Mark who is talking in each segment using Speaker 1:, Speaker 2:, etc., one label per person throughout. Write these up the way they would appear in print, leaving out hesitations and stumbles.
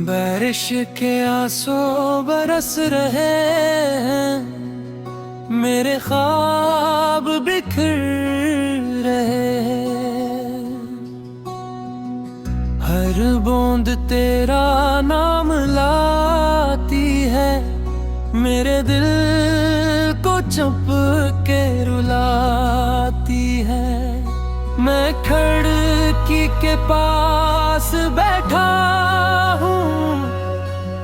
Speaker 1: बारिश के आंसू बरस रहे हैं, मेरे ख्वाब बिखर रहे हैं। हर बूंद तेरा नाम लाती है, मेरे दिल को चुप के रुलाती है। मैं खिड़की के पास बैठा हूँ,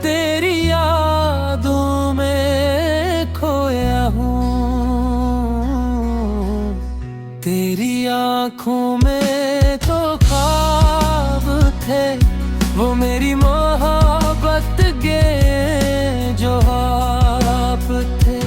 Speaker 1: तेरी यादों में खोया हूँ। तेरी आँखों में तो ख्वाब थे, वो मेरी मोहब्बत के जो आप थे।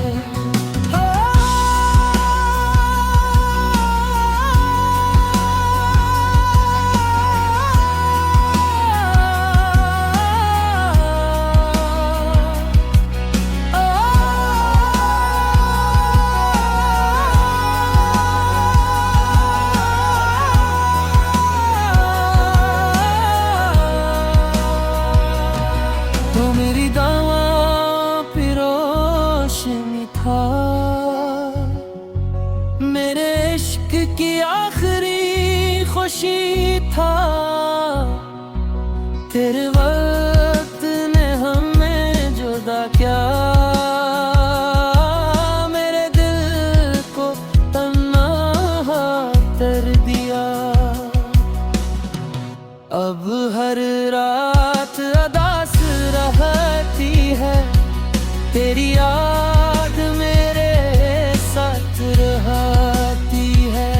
Speaker 1: तो मेरी दावां पे रोशनी था, मेरे इश्क की आखिरी खुशी था। तेरे वक्त ने हमें जुदा किया, मेरे दिल को तन्हा कर दिया। अब हर रात अदास रहती है, तेरी याद मेरे साथ रहती है।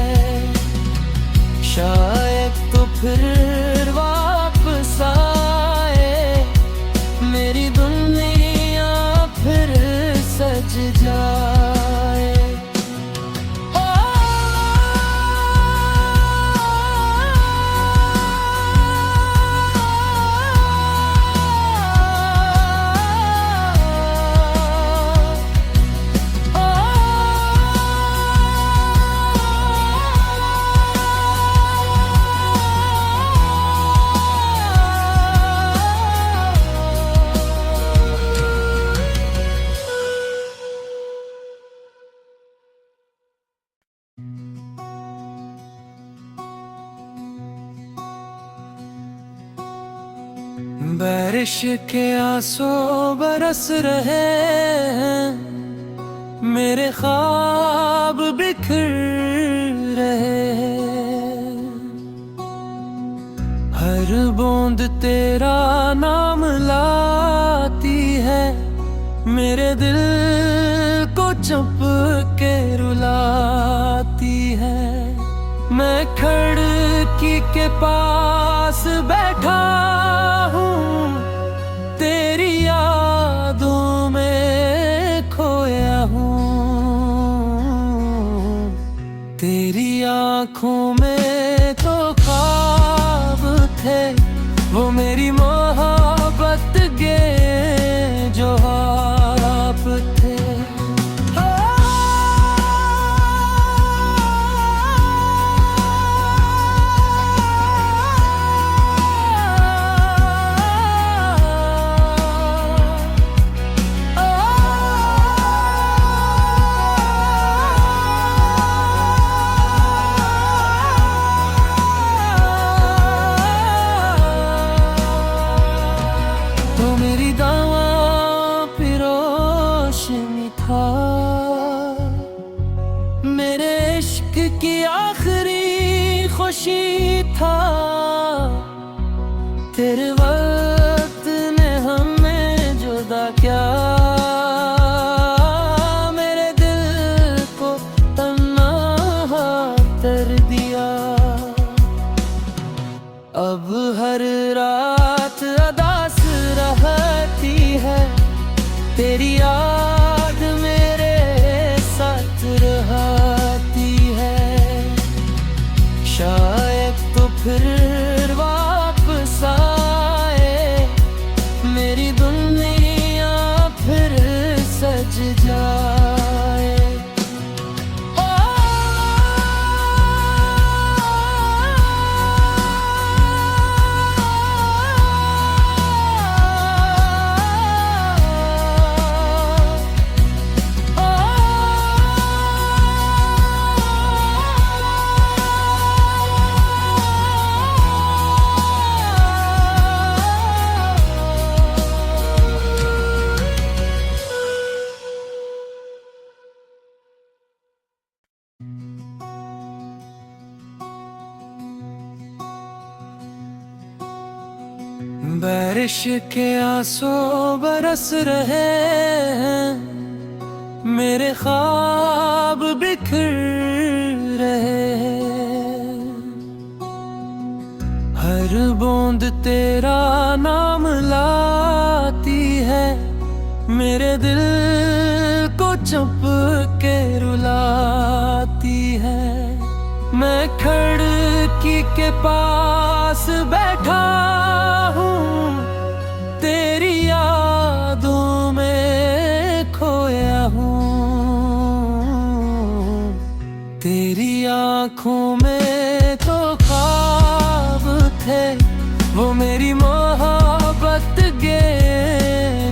Speaker 1: शायद तो फिर वापस आए, मेरी दुनिया फिर सज जाए। बारिश के आंसू बरस रहे हैं, मेरे ख्वाब बिखर रहे हैं। हर बूंद तेरा नाम लाती है, मेरे दिल को चुप के रुलाती है। मैं खिड़की के पास बैठा हूँ, तेरी यादों में खोया हूँ। तेरी आँखों में तो ख्वाब थे, वो मेरी मोहब्बत के जो आप थे। तो मेरी दावां पे रोशनी था, मेरे इश्क की आखिरी खुशी था। तेरे वक्त ने हमें जुदा किया, मेरे दिल को तन्हा कर दिया। अब हर रात अदास रहती है, तेरी याद मेरे साथ रहती है। शायद तो फिर वापस आए, मेरी दुनिया फिर सज जाए। बारिश के आंसू बरस रहे हैं, मेरे ख्वाब बिखर रहे हैं। हर बूंद तेरा नाम लाती है, मेरे दिल को चुप के रुलाती है। मैं खिड़की के पास बैठा हूँ, तेरी यादों में खोया हूँ। तेरी आँखों में तो ख्वाब थे, वो मेरी मोहब्बत के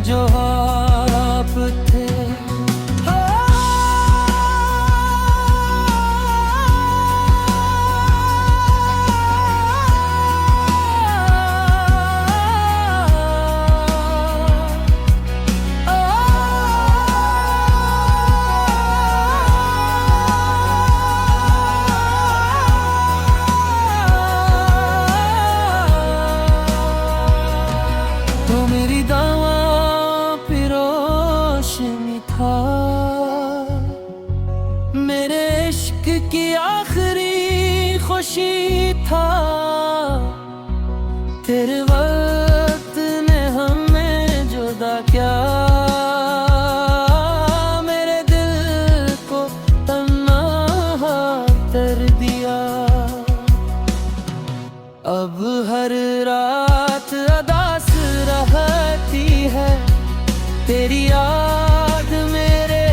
Speaker 1: जो आप थे। मेरे इश्क की आखिरी खुशी था, तेरे वक्त ने हमें जुदा किया। मेरे दिल को तन्हा कर दिया। अब हर रात अदास रहती है, तेरी याद मेरे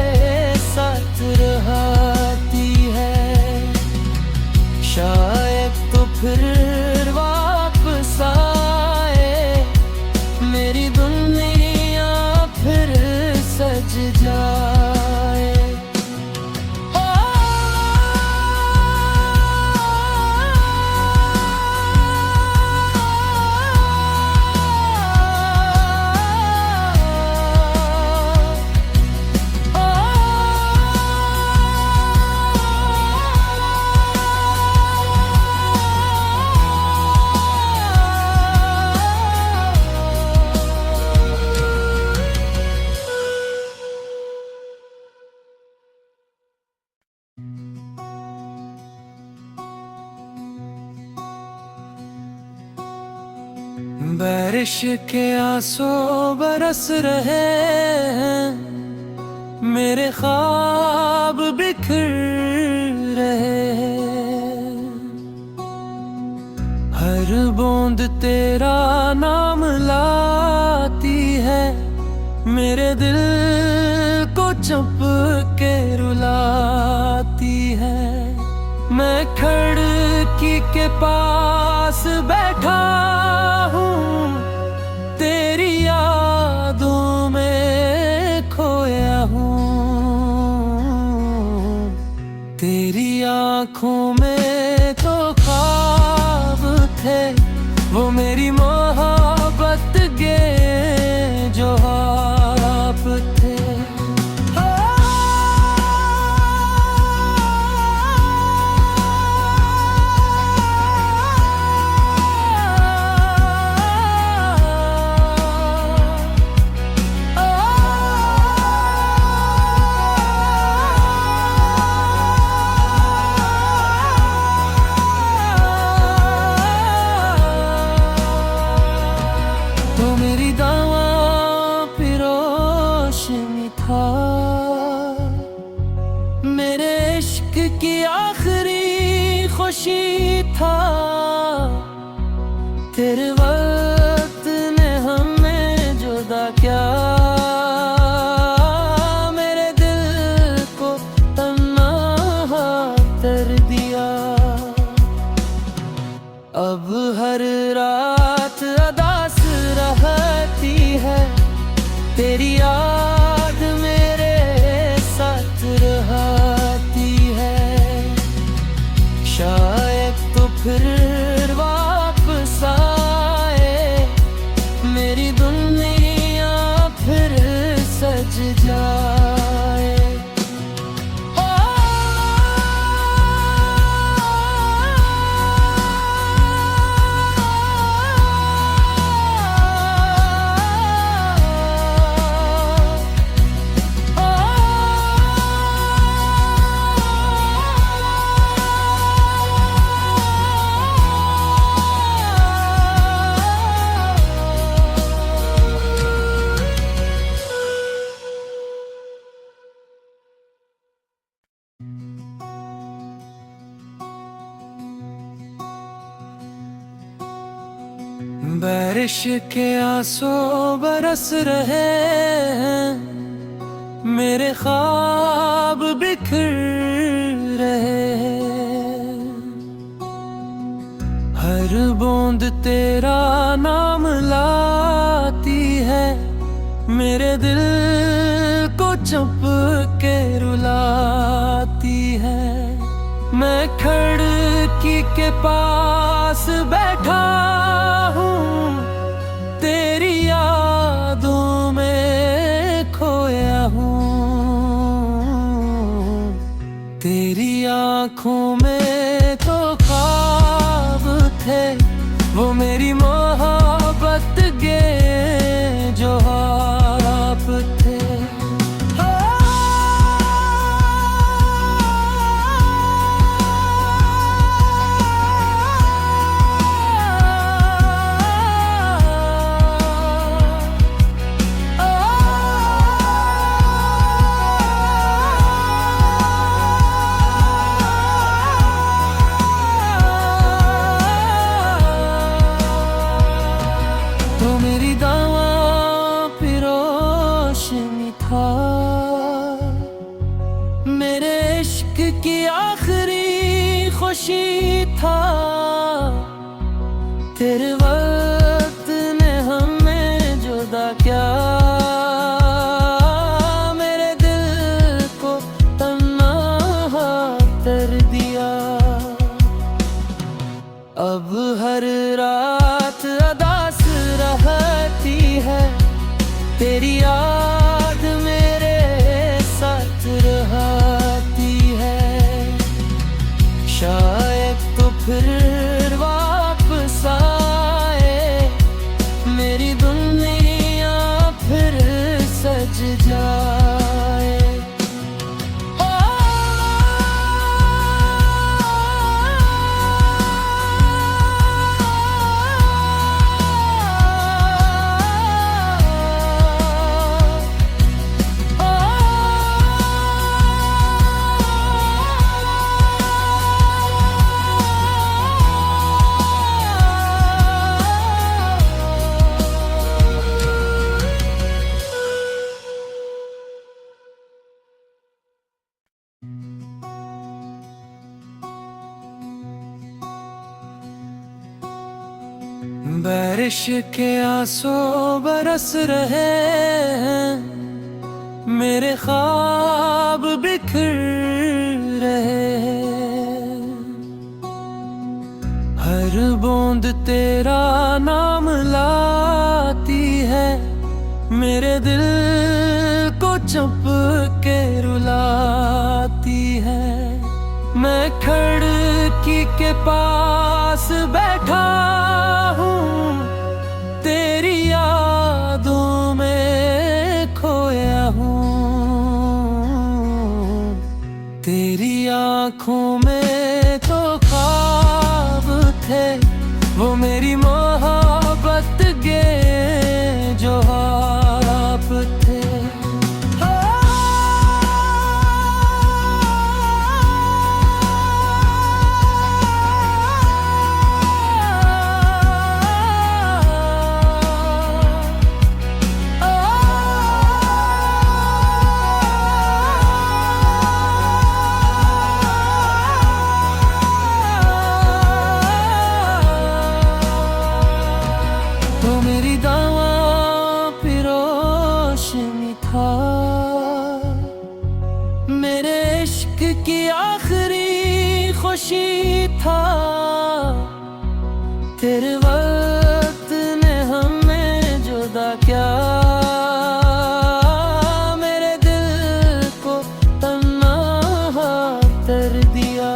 Speaker 1: साथ रहती है। शायद तो फिर वापस आए, मेरी दुनिया फिर सज जाए। बारिश के आंसू बरस रहे हैं, मेरे ख्वाब बिखर रहे हैं। हर बूंद तेरा नाम लाती है, मेरे दिल को चुप के रुलाती है। मैं खिड़की के पास बैठा हूँ, तेरी यादों में खोया हूँ। तेरी आँखों में तो ख्वाब थे, वो मेरी मोहब्बत के जो आप थे। मेरे इश्क की आखिरी खुशी था, तेरे वक्त ने हमें जुदा किया। मेरे दिल को तन्हा कर दिया। अब हर रात अदास रहती है, तेरी याद मेरे साथ रहती है। शायद तो फिर वापस आए, मेरी दुनिया फिर सज जाए। बारिश के आंसू बरस रहे हैं, मेरे ख्वाब बिखर रहे हैं। हर बूंद तेरा नाम लाती है, मेरे दिल को चुप के रुलाती है। मैं खिड़की के पास बैठा हूँ, तेरी यादों में खोया हूँ। तेरी आँखों में तो ख्वाब थे, वो मेरी मोहब्बत के जो आप थे। तो मेरी दावां पे रोशनी था, मेरे इश्क की आखिरी खुशी था। तेरे वक्त ने हमें जुदा किया, मेरे दिल को तन्हा कर दिया। अब हर रात अदास रहती है, तेरी याद मेरे साथ रहती है। शायद तो फिर वापस आए, मेरी दुनिया फिर सज जाए। बारिश के आंसू बरस रहे हैं, मेरे ख्वाब बिखर रहे हैं। हर बूंद तेरा नाम लाती है, मेरे दिल को चुप के रुलाती है। मैं खिड़की के पास बैठा हूँ, तेरी यादों में खोया हूँ। तेरी आँखों में तो ख्वाब थे, वो मेरी मोहब्बत के जो आप थे। तो मेरी दावां पे रोशनी था, मेरे इश्क की आखिरी खुशी था। तेरे वक्त ने हमें जुदा किया, मेरे दिल को तन्हा कर दिया।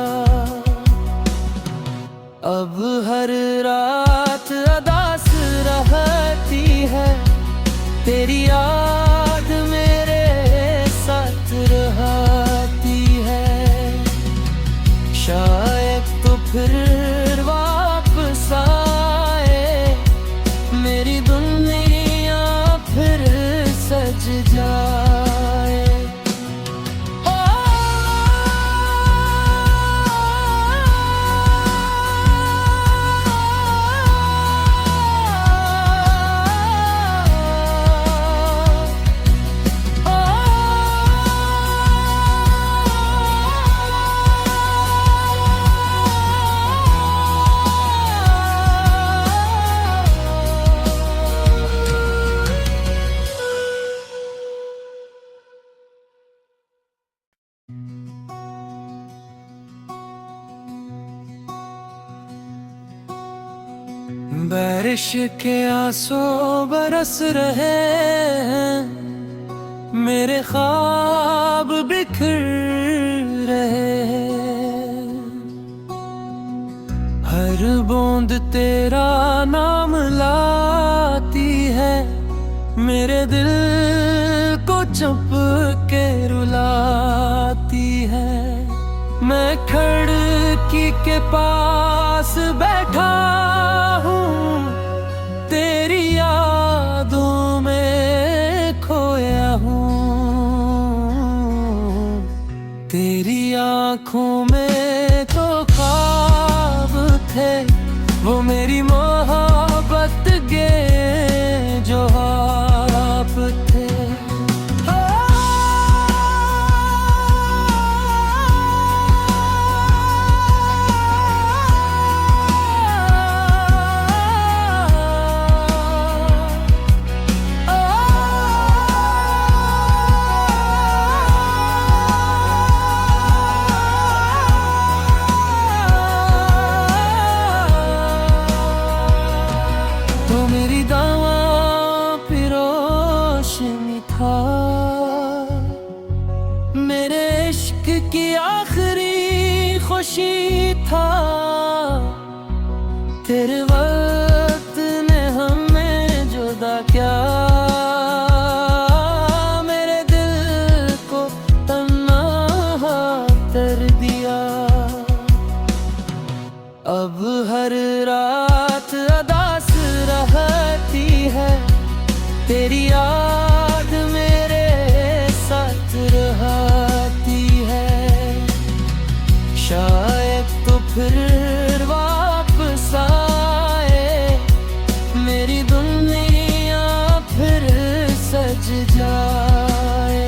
Speaker 1: अब हर रात अदास रहती है, तेरी याद मेरे साथ रहती है। शायद तो फिर वापस आए, मेरी दुनिया फिर सज जाए। बारिश के आंसू बरस रहे हैं, मेरे ख्वाब बिखर रहे हैं। हर बूंद तेरा नाम लाती है, मेरे दिल को चुप के रुलाती है। मैं खिड़की के पास बैठा हूँ, तेरी यादों में खोया हूँ। तेरी आँखों में तो ख्वाब थे, वो मेरी मोहब्बत के जो आप थे। तो मेरी दावां पे रोशनी था, मेरे इश्क की आखिरी खुशी था। तेरे वक्त ने हमें जुदा किया, मेरे दिल को तन्हा कर दिया। अब हर रात अदास रहती है, तेरी याद मेरे साथ रहती है। शायद तो फिर वापस आए, मेरी दुनिया फिर सज जाए।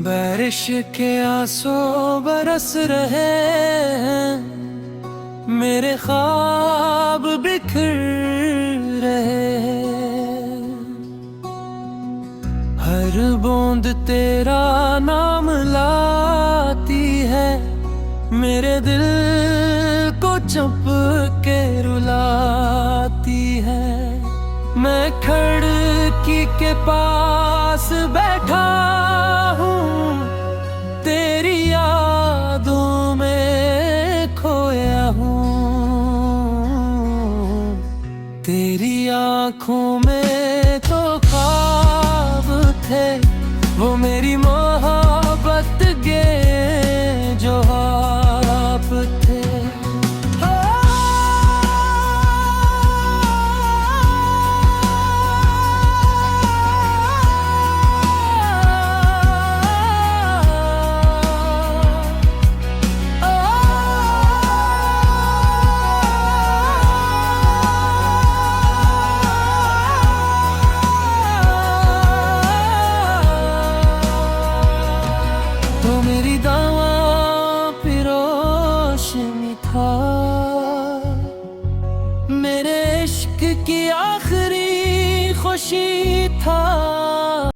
Speaker 1: बारिश के आंसू बरस रहे हैं, मेरे ख्वाब बिखर रहे हैं। हर बूंद तेरा नाम लाती है, मेरे दिल को चुप के रुलाती है। मैं खिड़की के पास बैठा हूँ, तेरी यादों में खोया हूँ। तेरी आँखों में तो ख्वाब थे, वो मेरी मोहब्बत के जो आप थे। तो मेरी दावां पे रोशनी था, मेरे इश्क की आखिरी खुशी था।